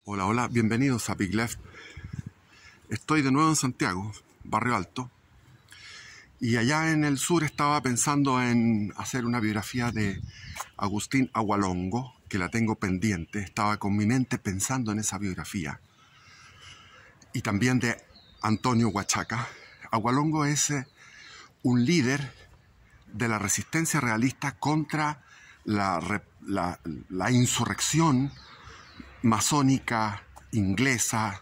Hola, hola, bienvenidos a Big Left. Estoy de nuevo en Santiago, Barrio Alto, y allá en el sur estaba pensando en hacer una biografía de Agustín Agualongo, que la tengo pendiente. Estaba con mi mente pensando en esa biografía. Y también de Antonio Huachaca. Agualongo es un líder de la resistencia realista contra la insurrección masónica inglesa,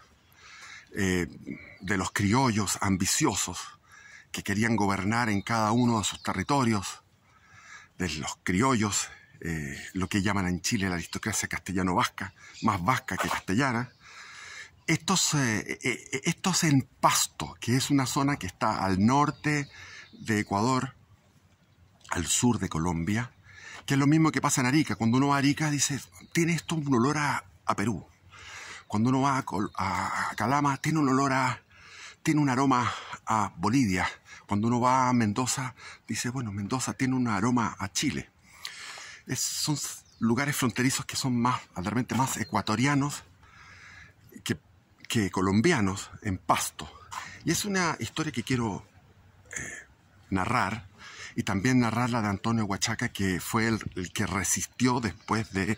de los criollos ambiciosos que querían gobernar en cada uno de sus territorios, de los criollos, lo que llaman en Chile la aristocracia castellano-vasca, más vasca que castellana. Estos en Pasto, que es una zona que está al norte de Ecuador, al sur de Colombia, que es lo mismo que pasa en Arica. Cuando uno va a Arica dice, tiene esto un olor a Perú. Cuando uno va a Calama tiene un aroma a Bolivia. Cuando uno va a Mendoza dice, bueno, Mendoza tiene un aroma a Chile. Son lugares fronterizos que son realmente más ecuatorianos que colombianos en Pasto. Y es una historia que quiero narrar, y también narrar la de Antonio Huachaca, que fue el que resistió después de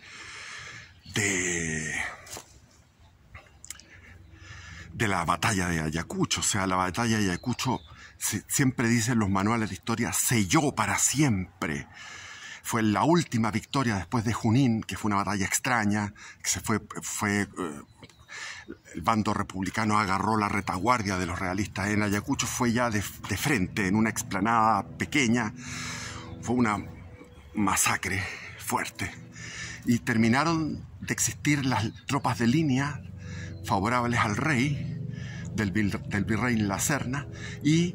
la batalla de Ayacucho. O sea, la batalla de Ayacucho, siempre dicen los manuales de historia, selló para siempre. Fue la última victoria después de Junín, que fue una batalla extraña, que el bando republicano agarró la retaguardia de los realistas. En Ayacucho fue ya de frente, en una explanada pequeña. Fue una masacre fuerte. Y terminaron de existir las tropas de línea favorables al rey, del virrey La Serna, y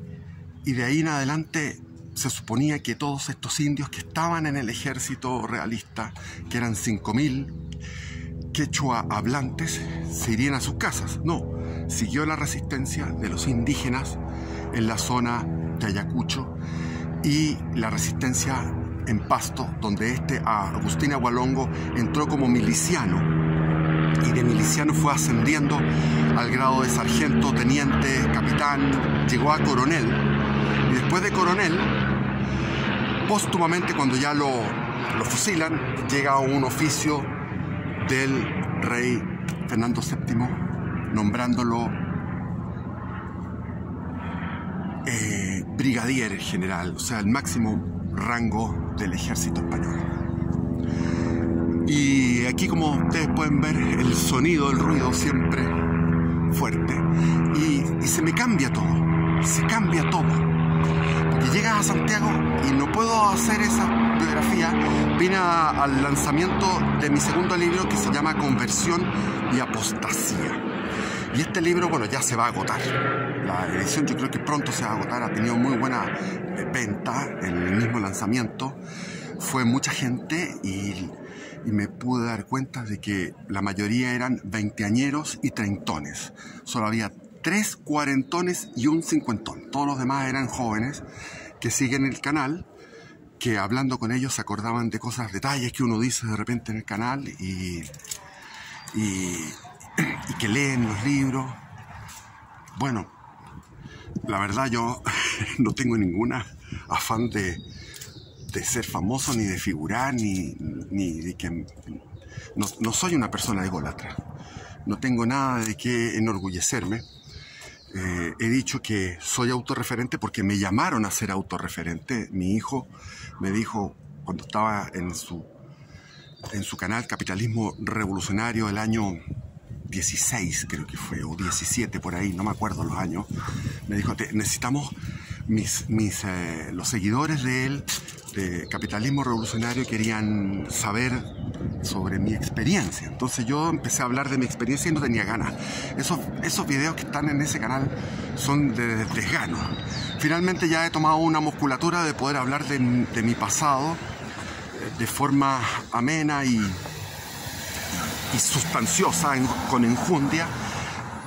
de ahí en adelante se suponía que todos estos indios que estaban en el ejército realista, que eran 5.000 quechua hablantes, se irían a sus casas. No, siguió la resistencia de los indígenas en la zona de Ayacucho y la resistencia en Pasto, donde Agustín Agualongo entró como miliciano, y de miliciano fue ascendiendo al grado de sargento, teniente, capitán, llegó a coronel, y después de coronel, póstumamente, cuando ya lo fusilan, llega un oficio del rey Fernando VII nombrándolo brigadier general, o sea, el máximo rango del ejército español. Y aquí, como ustedes pueden ver, el sonido, el ruido siempre fuerte, y se me cambia todo, se cambia todo. Porque llegas a Santiago y no puedo hacer esa biografía. Vine al lanzamiento de mi segundo libro, que se llama Conversión y Apostasía. Y este libro, bueno, ya se va a agotar. La edición yo creo que pronto se va a agotar. Ha tenido muy buena venta en el mismo lanzamiento. Fue mucha gente y me pude dar cuenta de que la mayoría eran veinteañeros y treintones. Solo había 3 cuarentones y un cincuentón. Todos los demás eran jóvenes que siguen el canal, que hablando con ellos se acordaban de cosas, detalles que uno dice de repente en el canal, y que leen los libros. Bueno, la verdad yo no tengo ningún afán de ser famoso, ni de figurar, ni de que... No soy una persona ególatra. No tengo nada de qué enorgullecerme. He dicho que soy autorreferente porque me llamaron a ser autorreferente. Mi hijo me dijo, cuando estaba en su canal Capitalismo Revolucionario, el año 16 creo que fue, o 17 por ahí, no me acuerdo los años, me dijo, necesitamos los seguidores de él, de Capitalismo Revolucionario, querían saber sobre mi experiencia. Entonces yo empecé a hablar de mi experiencia y no tenía ganas. Esos videos que están en ese canal son de desgano. Finalmente ya he tomado una musculatura de poder hablar de mi pasado de forma amena y sustanciosa, con enjundia,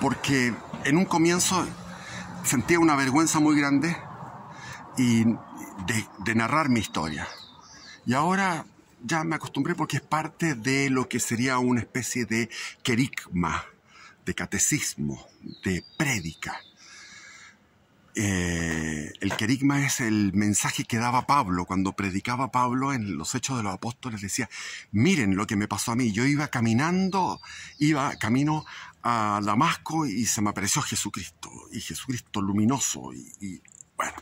porque en un comienzo sentía una vergüenza muy grande de narrar mi historia. Y ahora ya me acostumbré porque es parte de lo que sería una especie de querigma, de catecismo, de prédica. El querigma es el mensaje que daba Pablo. Cuando predicaba Pablo en los Hechos de los Apóstoles decía, miren lo que me pasó a mí. Yo iba camino a Damasco y se me apareció Jesucristo. Y Jesucristo luminoso. Y bueno,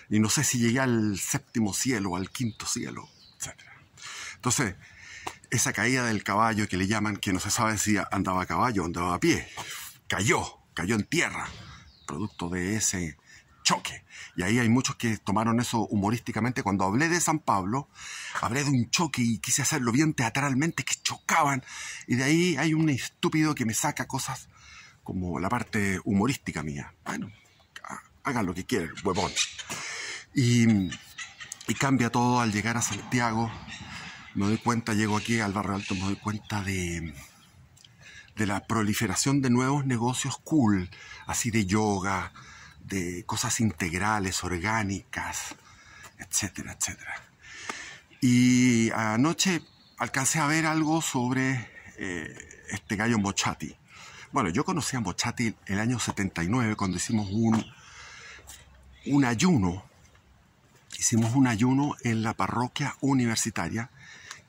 y no sé si llegué al séptimo cielo o al quinto cielo, etc. Entonces, esa caída del caballo que le llaman, que no se sabe si andaba a caballo o andaba a pie, cayó en tierra, producto de ese choque. Y ahí hay muchos que tomaron eso humorísticamente. Cuando hablé de San Pablo, hablé de un choque y quise hacerlo bien teatralmente, que chocaban. Y de ahí hay un estúpido que me saca cosas como la parte humorística mía. Bueno, hagan lo que quieran, huevón. Y cambia todo al llegar a Santiago. Me doy cuenta, llego aquí al Barrio Alto, me doy cuenta de la proliferación de nuevos negocios cool, así de yoga, de cosas integrales, orgánicas, etcétera, etcétera. Y anoche alcancé a ver algo sobre este gallo Mochati. Bueno, yo conocí a Mochati el año 79 cuando hicimos un ayuno. Hicimos un ayuno en la parroquia universitaria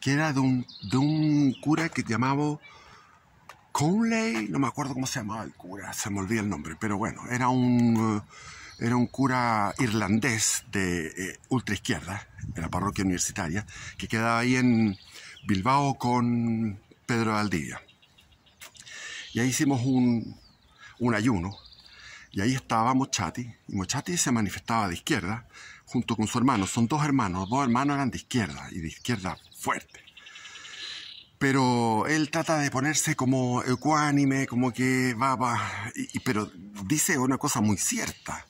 que era de un cura que llamaba Conley, no me acuerdo cómo se llamaba el cura, se me olvida el nombre, pero bueno, era un cura irlandés de ultraizquierda, de la parroquia universitaria, que quedaba ahí en Bilbao con Pedro de Valdivia. Y ahí hicimos un ayuno, y ahí estaba Mochati, y Mochati se manifestaba de izquierda, junto con su hermano. Son dos hermanos eran de izquierda, y de izquierda fuerte. Pero él trata de ponerse como ecuánime, como que pero dice una cosa muy cierta,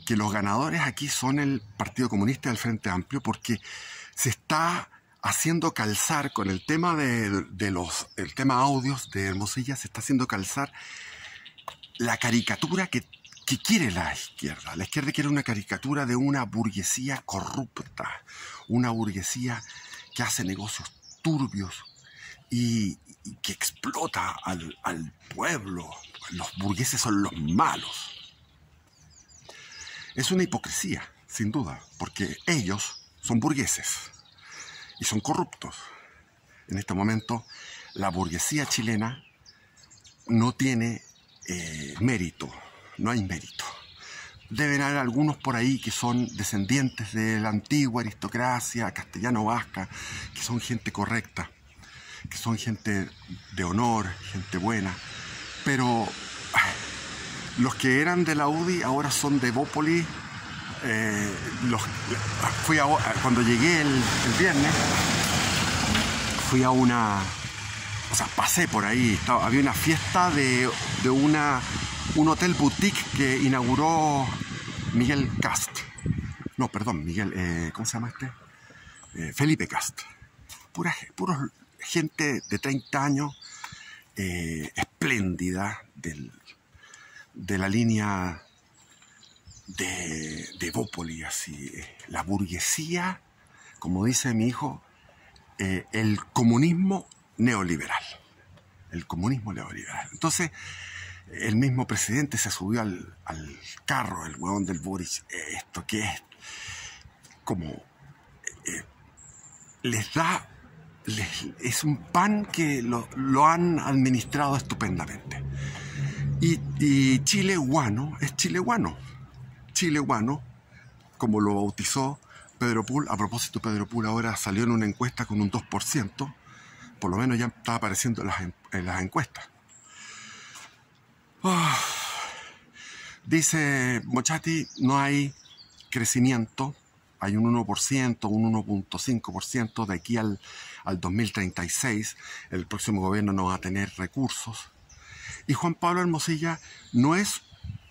que los ganadores aquí son el Partido Comunista y el Frente Amplio, porque se está haciendo calzar con el tema el tema audios de Hermosilla, se está haciendo calzar la caricatura que quiere la izquierda. La izquierda quiere una caricatura de una burguesía corrupta, una burguesía que hace negocios turbios y que explota al pueblo. Los burgueses son los malos. Es una hipocresía, sin duda, porque ellos son burgueses y son corruptos. En este momento, la burguesía chilena no tiene mérito, no hay mérito. Deben haber algunos por ahí que son descendientes de la antigua aristocracia castellano-vasca, que son gente correcta, que son gente de honor, gente buena, pero los que eran de la UDI ahora son de Bópoli. Cuando llegué el viernes, fui a pasé por ahí, había una fiesta de un hotel boutique que inauguró Miguel Cast. No, perdón, Miguel, ¿cómo se llama este? Felipe Cast. Pura gente de 30 años, espléndida, de la línea de Bópoli, así. La burguesía, como dice mi hijo, el comunismo neoliberal. El comunismo neoliberal. Entonces, el mismo presidente se subió al carro, el huevón del Boris. Esto que es como es un pan que lo han administrado estupendamente. Y chileguano es chileguano, como lo bautizó Pedro Pool. A propósito, Pedro Pool ahora salió en una encuesta con un 2%, por lo menos ya está apareciendo en las encuestas. Dice Mochati, no hay crecimiento, hay un 1%, un 1.5% de aquí al 2036, el próximo gobierno no va a tener recursos. Y Juan Pablo Hermosilla no es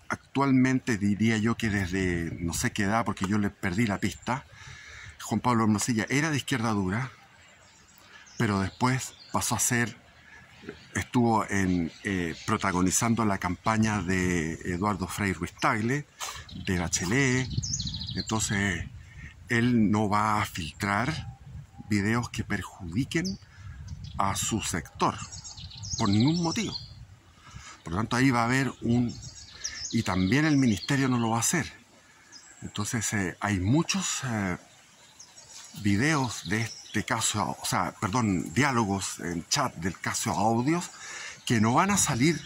actualmente, diría yo que desde no sé qué edad, porque yo le perdí la pista, Juan Pablo Hermosilla era de izquierda dura, pero después pasó a estuvo protagonizando la campaña de Eduardo Frei Ruiz-Tagle, de Bachelet. Entonces él no va a filtrar videos que perjudiquen a su sector, por ningún motivo. Por lo tanto, ahí va a haber y también el ministerio no lo va a hacer. Entonces, hay muchos videos de este caso, diálogos en chat del caso audios que no van a salir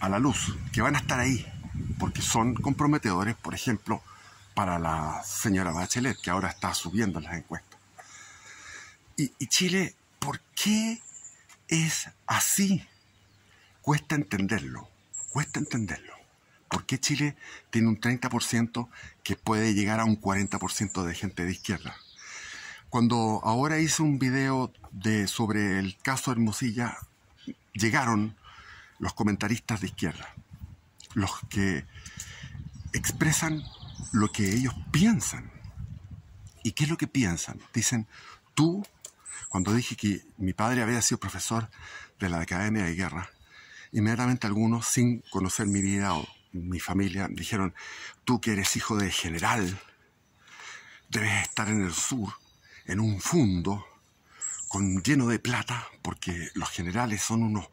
a la luz, que van a estar ahí, porque son comprometedores, por ejemplo, para la señora Bachelet, que ahora está subiendo en las encuestas. Y Chile, ¿por qué es así? Cuesta entenderlo, cuesta entenderlo. ¿Por qué Chile tiene un 30% que puede llegar a un 40% de gente de izquierda? Cuando ahora hice un video sobre el caso Hermosilla, llegaron los comentaristas de izquierda, los que expresan lo que ellos piensan. ¿Y qué es lo que piensan? Dicen, cuando dije que mi padre había sido profesor de la Academia de Guerra, inmediatamente algunos, sin conocer mi vida o mi familia, dijeron, tú que eres hijo de general, debes estar en el sur, en un fundo lleno de plata, porque los generales son unos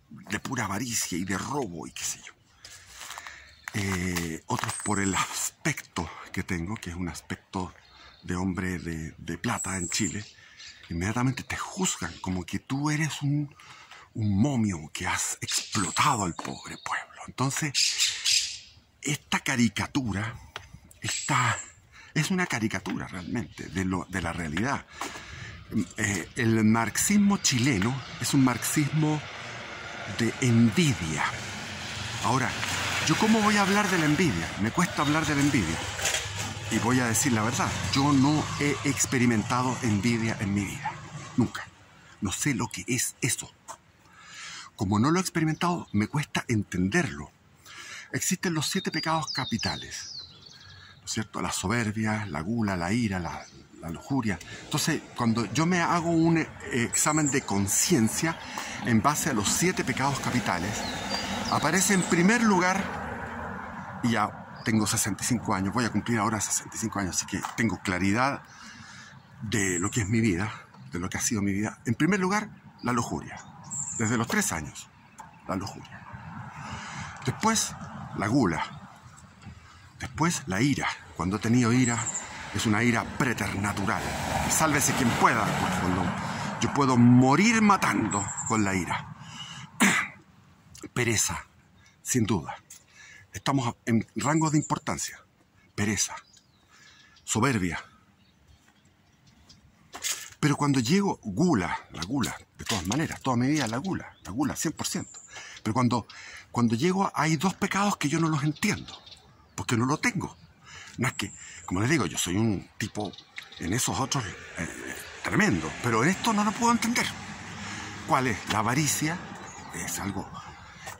de pura avaricia y de robo y qué sé yo. Otros por el aspecto que tengo, que es un aspecto de hombre de plata en Chile, inmediatamente te juzgan como que tú eres un momio que has explotado al pobre pueblo. Entonces, esta caricatura es una caricatura realmente de la realidad. El marxismo chileno es un marxismo de envidia. Ahora, ¿yo cómo voy a hablar de la envidia? Me cuesta hablar de la envidia. Y voy a decir la verdad, yo no he experimentado envidia en mi vida. Nunca. No sé lo que es eso. Como no lo he experimentado, me cuesta entenderlo. Existen los 7 pecados capitales, ¿no es cierto? La soberbia, la gula, la ira, la lujuria. Entonces, cuando yo me hago un examen de conciencia en base a los 7 pecados capitales, aparece en primer lugar, y ya tengo 65 años, voy a cumplir ahora 65 años, así que tengo claridad de lo que es mi vida, de lo que ha sido mi vida. En primer lugar, la lujuria. Desde los 3 años, la lujuria. Después, la gula. Después, la ira. Cuando he tenido ira, es una ira preternatural. Sálvese quien pueda, pues, cuando yo puedo morir matando con la ira. Pereza, sin duda. Estamos en rangos de importancia. Pereza. Soberbia. Pero cuando llego, la gula, de todas maneras, toda mi vida la gula, 100%. Pero cuando llego, hay 2 pecados que yo no los entiendo, porque no lo tengo. No es que, como les digo, yo soy un tipo en esos otros tremendo, pero en esto no lo puedo entender. ¿Cuál es? La avaricia es algo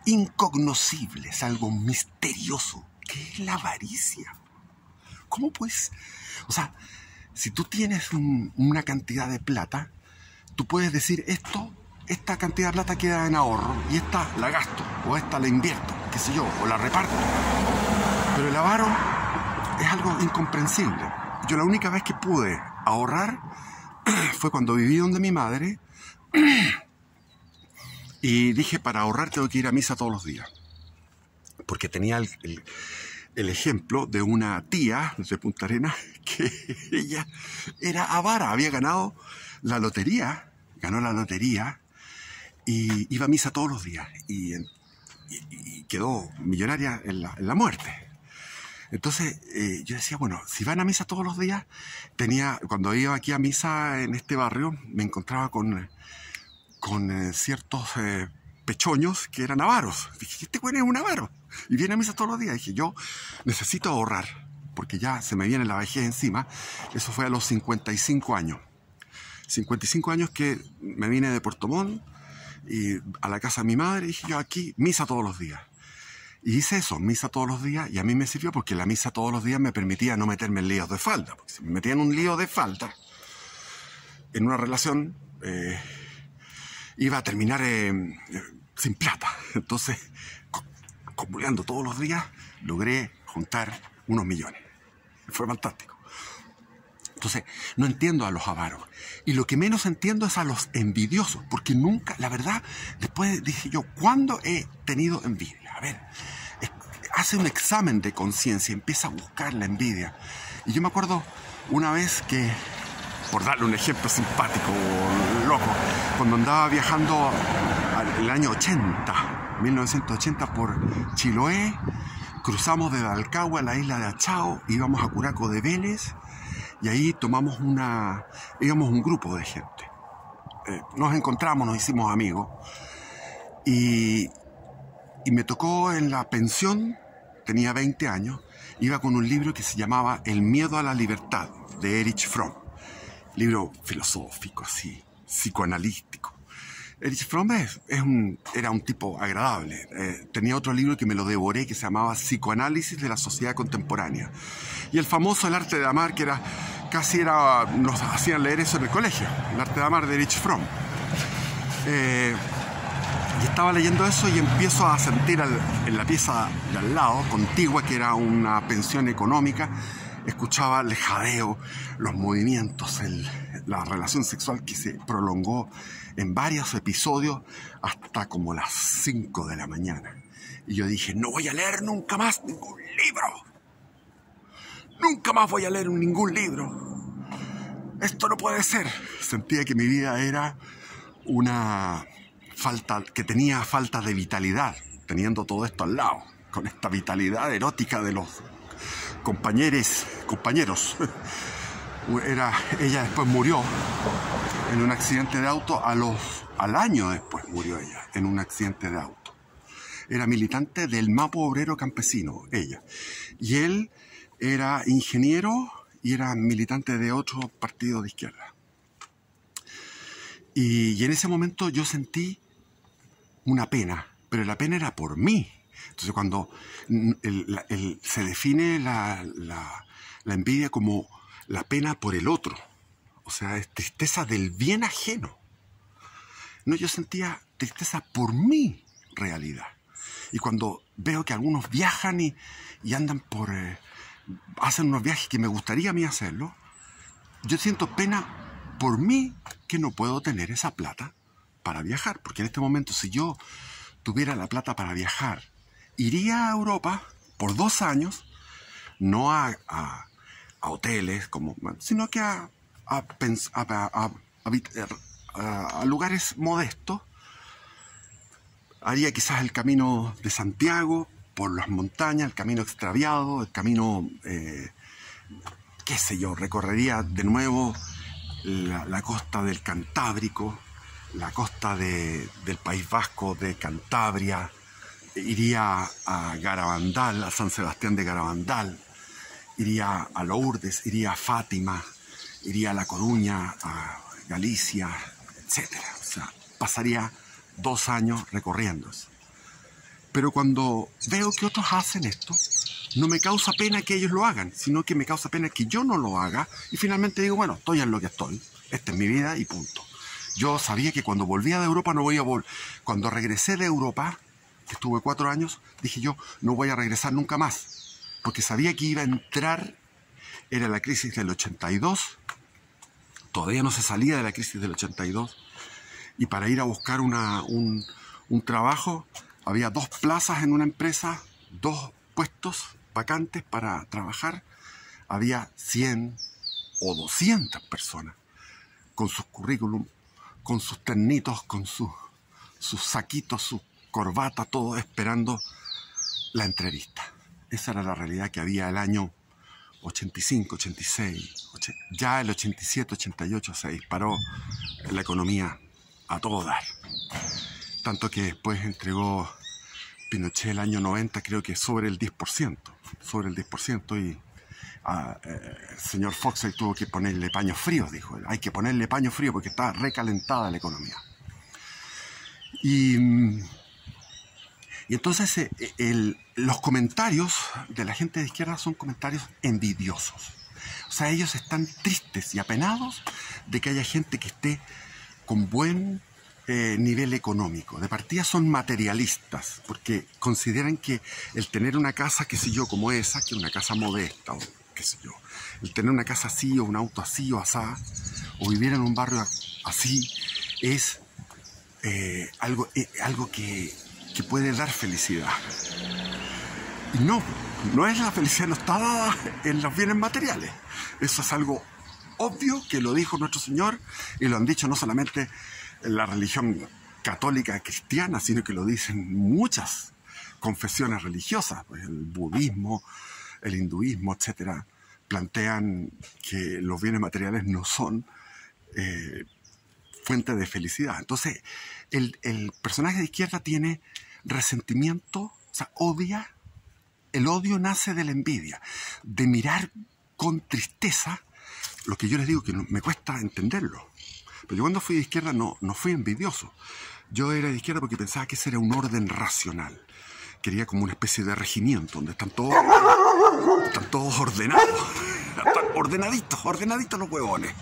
incognoscible, es algo misterioso. ¿Qué es la avaricia? ¿Cómo pues? O sea, si tú tienes una cantidad de plata, tú puedes decir esta cantidad de plata queda en ahorro y esta la gasto, o esta la invierto, qué sé yo, o la reparto. Pero el avaro es algo incomprensible. Yo la única vez que pude ahorrar fue cuando viví donde mi madre y dije, para ahorrar tengo que ir a misa todos los días. Porque tenía el ejemplo de una tía de Punta Arenas que ella era avara, había ganado la lotería, ganó la lotería y iba a misa todos los días y quedó millonaria en la muerte. Entonces yo decía, bueno, si van a misa todos los días, cuando iba aquí a misa en este barrio, me encontraba con ciertos pechoños que eran avaros. Dije, este güey es un avaro y viene a misa todos los días. Dije, yo necesito ahorrar porque ya se me viene la vejez encima. Eso fue a los 55 años. 55 años que me vine de Puerto Montt y a la casa de mi madre. Dije, yo aquí, misa todos los días. Y hice eso, misa todos los días, y a mí me sirvió porque la misa todos los días me permitía no meterme en líos de falda. Porque si me metía en un lío de falda, en una relación, iba a terminar sin plata. Entonces, acumulando todos los días, logré juntar unos millones. Fue fantástico. Entonces, no entiendo a los avaros. Y lo que menos entiendo es a los envidiosos, porque nunca, la verdad, después dije yo, ¿cuándo he tenido envidia? A ver, hace un examen de conciencia, empieza a buscar la envidia. Y yo me acuerdo una vez que, por darle un ejemplo simpático, loco, cuando andaba viajando el año 1980 por Chiloé, cruzamos de Dalcahue a la isla de Achao, íbamos a Curaco de Vélez, y ahí íbamos un grupo de gente. Nos encontramos, nos hicimos amigos, y me tocó en la pensión, tenía 20 años, iba con un libro que se llamaba El miedo a la libertad, de Erich Fromm. Libro filosófico, así, psicoanalítico. Erich Fromm era un tipo agradable. Tenía otro libro que me lo devoré que se llamaba Psicoanálisis de la Sociedad Contemporánea. Y el famoso El arte de amar, que nos hacían leer eso en el colegio. El arte de amar de Erich Fromm. Y estaba leyendo eso y empiezo a sentir en la pieza de al lado, contigua, que era una pensión económica, escuchaba el jadeo, los movimientos, la relación sexual que se prolongó en varios episodios hasta como las 5 de la mañana. Y yo dije, no voy a leer nunca más ningún libro. Nunca más voy a leer ningún libro. Esto no puede ser. Sentía que mi vida era que tenía falta de vitalidad, teniendo todo esto al lado, con esta vitalidad erótica de los compañeros. Ella después murió en un accidente de auto, al año después murió ella en un accidente de auto. Era militante del Mapo Obrero Campesino, ella. Y él era ingeniero y era militante de otro partido de izquierda. Y en ese momento yo sentí una pena, pero la pena era por mí. Entonces cuando se define la envidia como la pena por el otro, o sea, es tristeza del bien ajeno. No, yo sentía tristeza por mi realidad. Y cuando veo que algunos viajan y andan hacen unos viajes que me gustaría a mí hacerlo, yo siento pena por mí que no puedo tener esa plata para viajar. Porque en este momento, si yo tuviera la plata para viajar, iría a Europa por 2 años, no a hoteles, sino que a lugares modestos. Haría quizás el camino de Santiago, por las montañas, el camino extraviado, el camino, qué sé yo, recorrería de nuevo la costa del Cantábrico, la costa del País Vasco, de Cantabria, iría a Garabandal, a San Sebastián de Garabandal, iría a Lourdes, iría a Fátima, iría a La Coruña, a Galicia, etc. O sea, pasaría 2 años recorriendo eso. Pero cuando veo que otros hacen esto, no me causa pena que ellos lo hagan, sino que me causa pena que yo no lo haga y finalmente digo, bueno, estoy en lo que estoy, esta es mi vida y punto. Yo sabía que cuando volvía de Europa no voy a volver. Cuando regresé de Europa, que estuve 4 años, dije yo, no voy a regresar nunca más, porque sabía que iba a entrar, era la crisis del 82, todavía no se salía de la crisis del 82, y para ir a buscar un trabajo, había 2 plazas en una empresa, 2 puestos vacantes para trabajar, había 100 o 200 personas con sus currículum, con sus ternitos, con sus saquitos, sus corbatas, todo esperando la entrevista. Esa era la realidad que había el año 85, 86, ya el 87, 88 se disparó la economía a todo dar. Tanto que después entregó Pinochet el año 90, creo que sobre el 10%, y el señor Fox ahí tuvo que ponerle paños fríos, dijo. Hay que ponerle paño frío porque está recalentada la economía. Y entonces los comentarios de la gente de izquierda son comentarios envidiosos. O sea, ellos están tristes y apenados de que haya gente que esté con buen nivel económico. De partida son materialistas, porque consideran que el tener una casa, qué sé yo, como esa, que una casa modesta, o qué sé yo. El tener una casa así, o un auto así, o asá, o vivir en un barrio así, es algo que puede dar felicidad. Y no es la felicidad, no está dada en los bienes materiales. Eso es algo obvio que lo dijo nuestro Señor, y lo han dicho no solamente en la religión católica cristiana, sino que lo dicen muchas confesiones religiosas. Pues el budismo, el hinduismo, etcétera, plantean que los bienes materiales no son fuente de felicidad. Entonces, el personaje de izquierda tiene resentimiento, o sea, odia. El odio nace de la envidia, de mirar con tristeza lo que yo les digo que me cuesta entenderlo. Pero yo cuando fui de izquierda no fui envidioso. Yo era de izquierda porque pensaba que ese era un orden racional. Quería como una especie de regimiento donde están todos ordenados. Ordenaditos los huevones.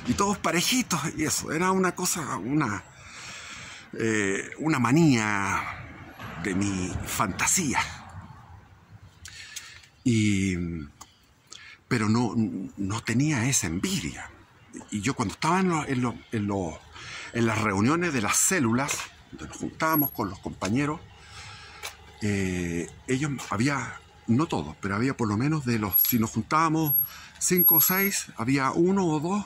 Y todos parejitos y eso. Era una cosa, una manía de mi fantasía. Pero no tenía esa envidia. Y yo cuando estaba en las reuniones de las células, donde nos juntábamos con los compañeros, ellos no todos, pero había por lo menos si nos juntábamos 5 o 6, había 1 o 2,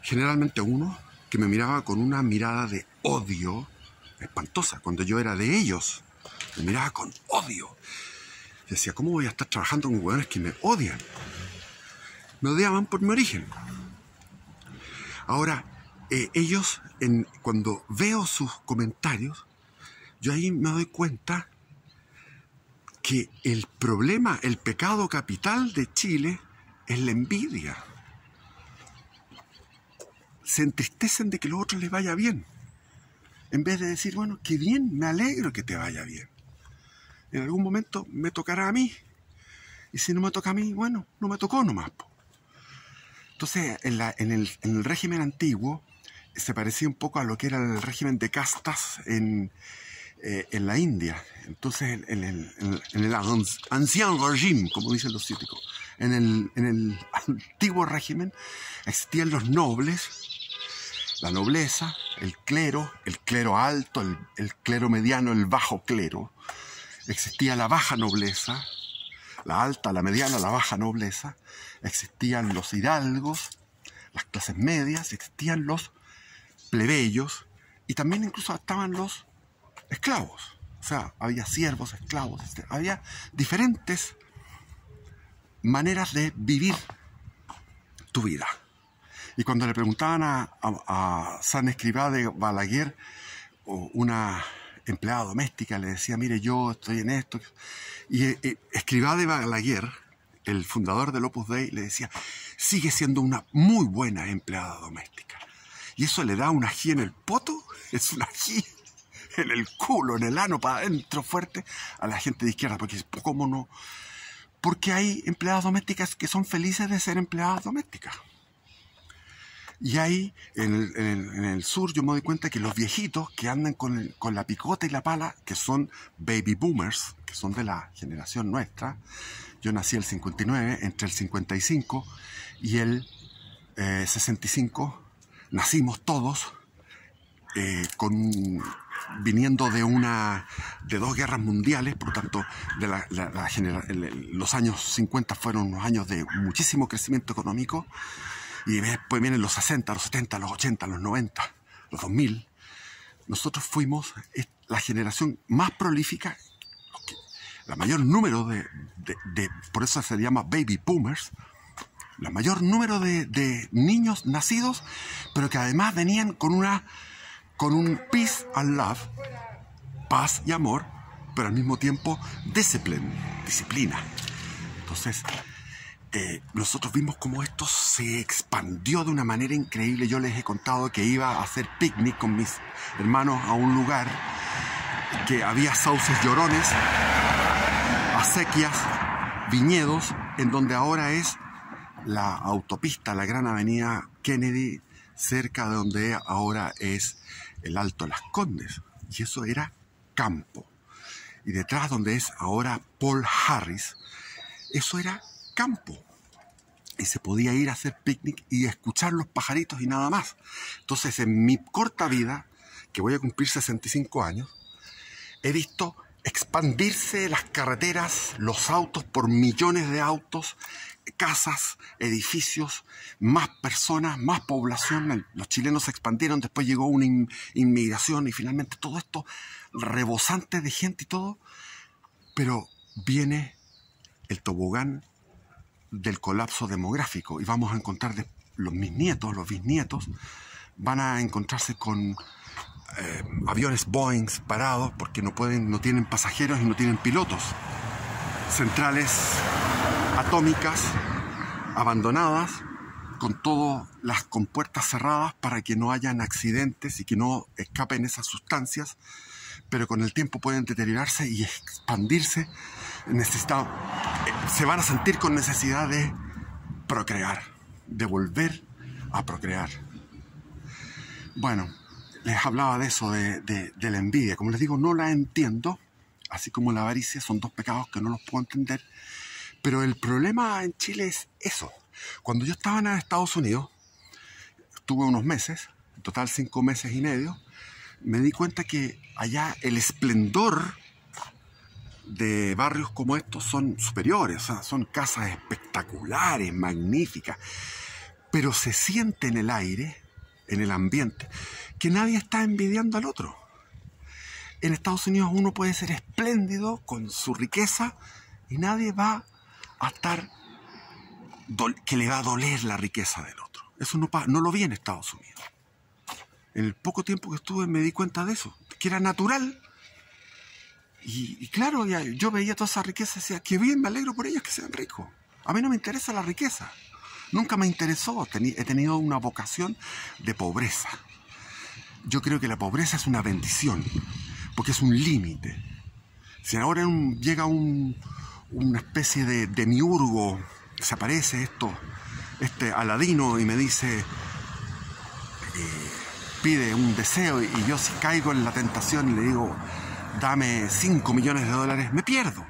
generalmente 1, que me miraba con una mirada de odio espantosa. Cuando yo era de ellos, me miraba con odio. Y decía, ¿cómo voy a estar trabajando con hueones que me odian? Me odiaban por mi origen. Ahora, ellos, cuando veo sus comentarios, yo ahí me doy cuenta que el problema, el pecado capital de Chile es la envidia. Se entristecen de que a los otros les vaya bien, en vez de decir, bueno, qué bien, me alegro que te vaya bien. En algún momento me tocará a mí, y si no me toca a mí, bueno, no me tocó nomás. Entonces, en el régimen antiguo se parecía un poco a lo que era el régimen de castas en la India. Entonces, en el ancien régime, como dicen los cítricos, en el antiguo régimen existían los nobles, la nobleza, el clero alto, el clero mediano, el bajo clero. Existía la baja nobleza, la alta, la mediana, la baja nobleza. Existían los hidalgos, las clases medias, existían los plebeyos, y también incluso estaban los esclavos. O sea, había siervos, esclavos, había diferentes maneras de vivir tu vida. Y cuando le preguntaban a San Escribá de Balaguer, una empleada doméstica, le decía, mire, yo estoy en esto. Y Escribá de Balaguer, el fundador del Opus Dei, le decía, sigue siendo una muy buena empleada doméstica. Y eso le da un ají en el poto, es un ají en el culo, en el ano, para adentro fuerte, a la gente de izquierda. Porque, ¿cómo no? Porque hay empleadas domésticas que son felices de ser empleadas domésticas. Y ahí, en el sur, yo me doy cuenta que los viejitos que andan con la picota y la pala, que son baby boomers, que son de la generación nuestra. Yo nací el 59, entre el 55 y el 65, nacimos todos viniendo de 2 guerras mundiales. Por lo tanto, los años 50 fueron unos años de muchísimo crecimiento económico, y después vienen los 60, los 70, los 80, los 90, los 2000. Nosotros fuimos la generación más prolífica, la mayor número por eso se llama baby boomers, el mayor número de niños nacidos, pero que además venían con un peace and love, paz y amor, pero al mismo tiempo disciplina. Entonces, nosotros vimos cómo esto se expandió de una manera increíble. Yo les he contado que iba a hacer picnic con mis hermanos a un lugar que había sauces llorones, acequias, viñedos, en donde ahora es la autopista, la gran avenida Kennedy, cerca de donde ahora es el Alto Las Condes. Y eso era campo. Y detrás donde es ahora Paul Harris, eso era campo. y se podía ir a hacer picnic y escuchar los pajaritos y nada más. Entonces, en mi corta vida, que voy a cumplir 65 años, he visto expandirse las carreteras, los autos por millones de autos, casas, edificios, más personas, más población. Los chilenos se expandieron, después llegó una inmigración y finalmente todo esto rebosante de gente y todo. Pero viene el tobogán del colapso demográfico y vamos a encontrar mis nietos, los bisnietos, van a encontrarse con aviones Boeing parados porque no tienen pasajeros y no tienen pilotos, centrales atómicas abandonadas con todas las compuertas cerradas para que no hayan accidentes y que no escapen esas sustancias, pero con el tiempo pueden deteriorarse y expandirse. Se van a sentir con necesidad de procrear, de volver a procrear. Bueno, les hablaba de eso, de la envidia. Como les digo, no la entiendo, así como la avaricia, son dos pecados que no los puedo entender. Pero el problema en Chile es eso. Cuando yo estaba en Estados Unidos, estuve unos meses, en total 5 meses y medio, me di cuenta que allá el esplendor de barrios como estos son superiores, o sea, son casas espectaculares, magníficas, pero se siente en el aire, en el ambiente, que nadie está envidiando al otro. En Estados Unidos uno puede ser espléndido con su riqueza y nadie va a estar que le va a doler la riqueza del otro. Eso no lo vi en Estados Unidos. En el poco tiempo que estuve me di cuenta de eso, que era natural. Y claro, yo veía toda esa riqueza y decía, qué bien, me alegro por ellos que sean ricos. A mí no me interesa la riqueza. Nunca me interesó. He tenido una vocación de pobreza. Yo creo que la pobreza es una bendición, porque es un límite. Si ahora llega una especie de demiurgo, se aparece este Aladino y me dice, pide un deseo, y yo si caigo en la tentación y le digo, dame 5 millones de dólares, me pierdo.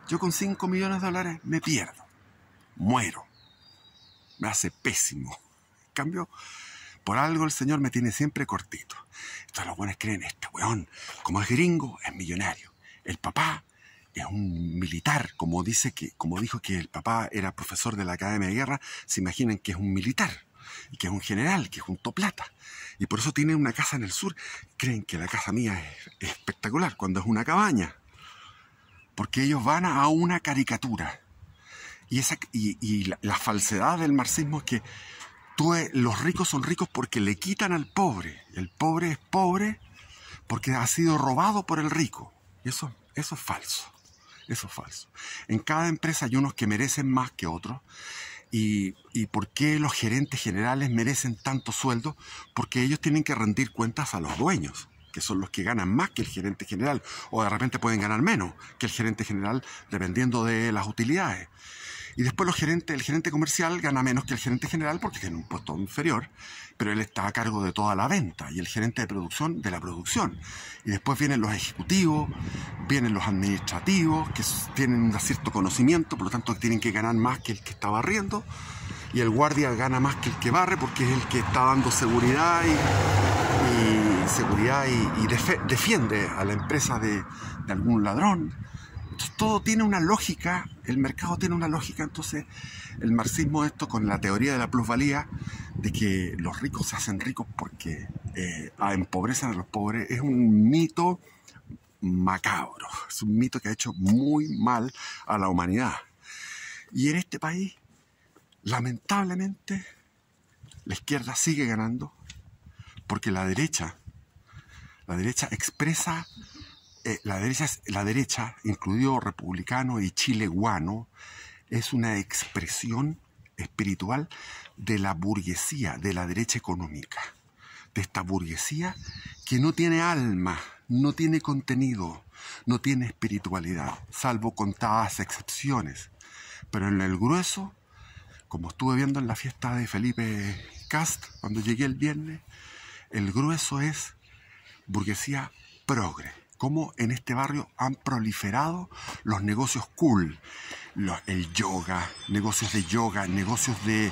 Yo con 5 millones de dólares me pierdo. Muero. Me hace pésimo. En cambio, por algo el Señor me tiene siempre cortito. Entonces los buenos creen, este weón, como es gringo, es millonario. El papá es un militar, como dijo que el papá era profesor de la Academia de Guerra, se imaginan que es un militar, y que es un general, que juntó plata. Y por eso tiene una casa en el sur. Creen que la casa mía es espectacular, cuando es una cabaña. Porque ellos van a una caricatura. Y la falsedad del marxismo es que los ricos son ricos porque le quitan al pobre. El pobre es pobre porque ha sido robado por el rico. Y eso es falso. Eso es falso. En cada empresa hay unos que merecen más que otros. ¿Y por qué los gerentes generales merecen tanto sueldo? Porque ellos tienen que rendir cuentas a los dueños, que son los que ganan más que el gerente general, o de repente pueden ganar menos que el gerente general, dependiendo de las utilidades. Y después el gerente comercial gana menos que el gerente general porque tiene un puesto inferior, pero él está a cargo de toda la venta, y el gerente de producción de la producción. Y después vienen los ejecutivos, vienen los administrativos, que tienen un cierto conocimiento, por lo tanto tienen que ganar más que el que está barriendo, y el guardia gana más que el que barre porque es el que está dando seguridad y defiende a la empresa de algún ladrón. Entonces, todo tiene una lógica, el mercado tiene una lógica. Entonces el marxismo, esto con la teoría de la plusvalía, de que los ricos se hacen ricos porque empobrecen a los pobres, es un mito macabro, es un mito que ha hecho muy mal a la humanidad. Y en este país, lamentablemente, la izquierda sigue ganando porque la derecha expresa... La derecha, incluido republicano y chileguano, es una expresión espiritual de la burguesía, de la derecha económica, de esta burguesía que no tiene alma, no tiene contenido, no tiene espiritualidad, salvo contadas excepciones. Pero en el grueso, como estuve viendo en la fiesta de Felipe Cast cuando llegué el viernes, el grueso es burguesía progre. cómo en este barrio han proliferado los negocios cool, el yoga, negocios de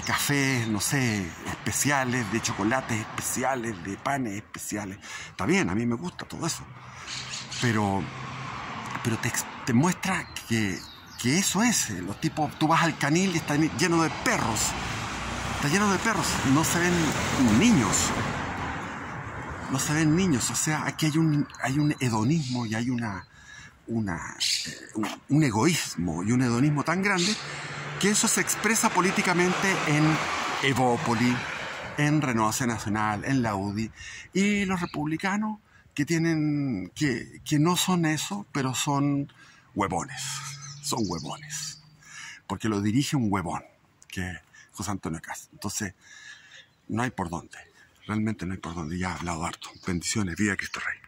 cafés, no sé, especiales, de chocolates especiales, de panes especiales. Está bien, a mí me gusta todo eso, pero te muestra que eso es, los tipos, tú vas al Canil y está lleno de perros, no se ven niños. No se ven niños, o sea, aquí hay un hedonismo y hay un egoísmo y un hedonismo tan grande que eso se expresa políticamente en Evópoli, en Renovación Nacional, en la UDI, y los republicanos que no son eso, pero son huevones, porque lo dirige un huevón, que es José Antonio Kast. Entonces, no hay por dónde. Realmente no hay por dónde. Ya he hablado harto. Bendiciones. Viva Cristo Rey.